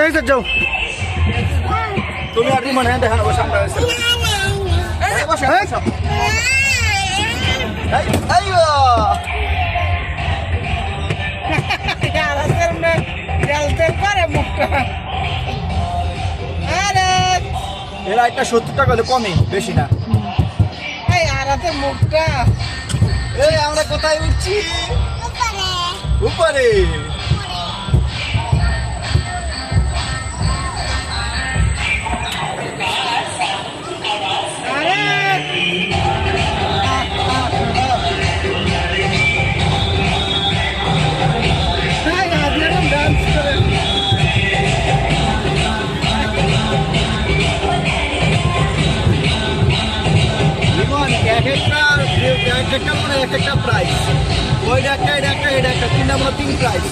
হয়েছে যাও তুমি আর মানে দেখানো সামনে আছে এই বসে বসে আইও এরা একটা 70 টাকা হলে কমই বেশি না মুখটা এই আমরা কোথায় উঠছি উপরে এক একটা প্রাইস ওইটা একটা এটা একটা এটা একটা তিনটা মনে 3 প্রাইস